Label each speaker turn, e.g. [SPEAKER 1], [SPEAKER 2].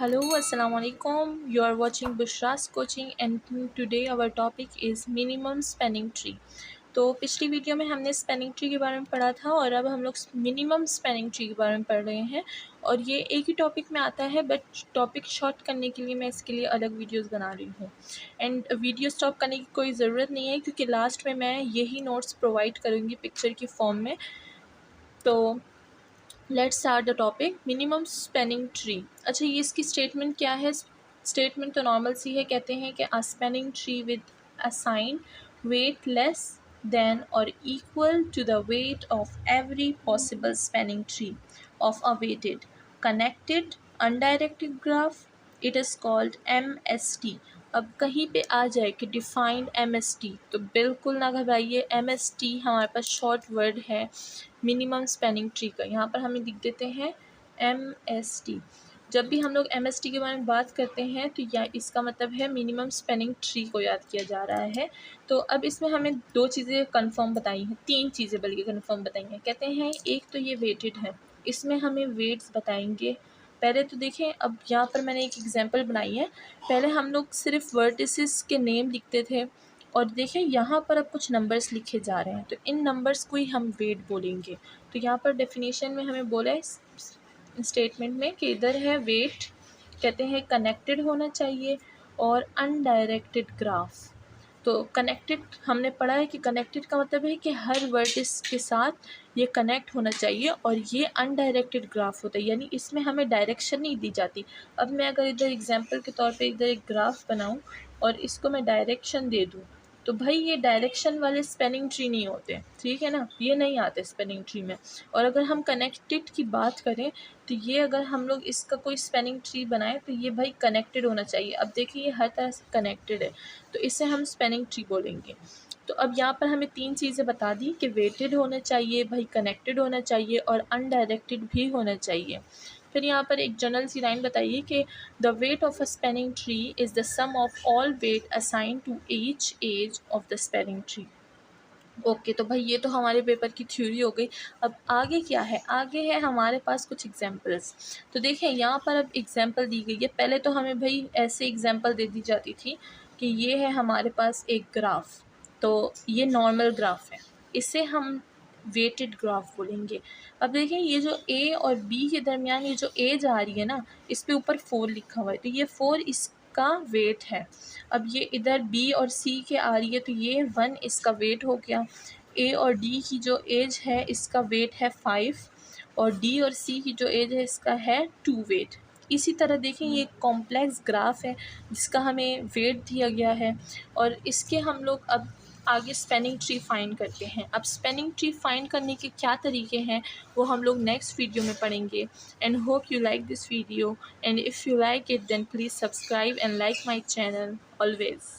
[SPEAKER 1] Hello, Assalamu alaikum. You are watching Bushra's coaching and today our topic is minimum spanning tree. तो पिछली video में हमने spanning tree के बारे में पढ़ा था और अब हम लोग मिनिमम स्पेनिंग ट्री के बारे में पढ़ रहे हैं और ये एक ही टॉपिक में आता है बट टॉपिक शॉर्ट करने के लिए मैं इसके लिए अलग वीडियोस बना रही हूँ। एंड वीडियो स्टॉप करने की कोई ज़रूरत नहीं है क्योंकि लास्ट में मैं यही नोट्स प्रोवाइड करूँगी पिक्चर की फॉर्म में। तो let's start the topic minimum spanning tree. अच्छा, ये इसकी स्टेटमेंट क्या है? स्टेटमेंट तो नॉर्मल सी है, कहते हैं कि a spanning tree with assign weight less than or equal to the weight of every possible spanning tree of a weighted connected undirected graph, it is called MST। अब कहीं पे आ जाए कि डिफाइंड MST तो बिल्कुल ना घबराइए, MST हमारे पास शॉर्ट वर्ड है मिनिमम स्पेनिंग ट्री का। यहाँ पर हमें लिख देते हैं MST। जब भी हम लोग MST के बारे में बात करते हैं तो या इसका मतलब है मिनिमम स्पेनिंग ट्री को याद किया जा रहा है। तो अब इसमें हमें दो चीज़ें कंफर्म बताई हैं, तीन चीज़ें बल्कि कंफर्म बताई हैं। कहते हैं एक तो ये वेटेड है, इसमें हमें वेट्स बताएंगे। पहले तो देखें, अब यहाँ पर मैंने एक एग्जांपल बनाई है। पहले हम लोग सिर्फ वर्टिसेस के नेम लिखते थे और देखें यहाँ पर अब कुछ नंबर्स लिखे जा रहे हैं तो इन नंबर्स को ही हम वेट बोलेंगे। तो यहाँ पर डेफिनेशन में हमें बोला है स्टेटमेंट में कि इधर है वेट, कहते हैं कनेक्टेड होना चाहिए और अनडायरेक्टेड ग्राफ। तो कनेक्टेड हमने पढ़ा है कि कनेक्टेड का मतलब है कि हर वर्टिस के साथ ये कनेक्ट होना चाहिए और ये अनडायरेक्टेड ग्राफ होता है, यानी इसमें हमें डायरेक्शन नहीं दी जाती। अब मैं अगर इधर एग्जांपल के तौर पे इधर एक ग्राफ बनाऊं और इसको मैं डायरेक्शन दे दूं तो भाई ये डायरेक्शन वाले स्पेनिंग ट्री नहीं होते, ठीक है ना, ये नहीं आते स्पेनिंग ट्री में। और अगर हम कनेक्टेड की बात करें तो ये अगर हम लोग इसका कोई स्पेनिंग ट्री बनाए तो ये भाई कनेक्टेड होना चाहिए। अब देखिए ये हर तरह से कनेक्टेड है तो इसे हम स्पेनिंग ट्री बोलेंगे। तो अब यहाँ पर हमें तीन चीज़ें बता दी कि वेटेड होना चाहिए, भाई कनेक्टेड होना चाहिए और अनडायरेक्टेड भी होना चाहिए। फिर यहाँ पर एक जनरल सी लाइन बताइए कि the weight of a spanning tree is the sum of all weight assign to each edge of the spanning tree. Okay, तो भाई ये तो हमारे पेपर की थ्योरी हो गई। अब आगे क्या है? आगे है हमारे पास कुछ एग्जांपल्स। तो देखें यहाँ पर अब एग्जांपल दी गई है। पहले तो हमें भाई ऐसे एग्जांपल दे दी जाती थी कि ये है हमारे पास एक ग्राफ, तो ये नॉर्मल ग्राफ है, इसे हम वेटेड ग्राफ बोलेंगे। अब देखें ये जो A और B के दरमियान ये जो एज आ रही है ना, इस पे ऊपर 4 लिखा हुआ है तो ये 4 इसका वेट है। अब ये इधर B और C के आ रही है तो ये 1 इसका वेट हो गया। A और D की जो एज है इसका वेट है 5 और D और C की जो एज है इसका है 2 वेट। इसी तरह देखें ये एक कॉम्प्लेक्स ग्राफ है जिसका हमें वेट दिया गया है और इसके हम लोग अब आगे स्पेनिंग ट्री फाइंड करते हैं। अब स्पेनिंग ट्री फाइंड करने के क्या तरीके हैं वो हम लोग नेक्स्ट वीडियो में पढ़ेंगे। And hope you like this video, and if you like it then please subscribe and like my channel always.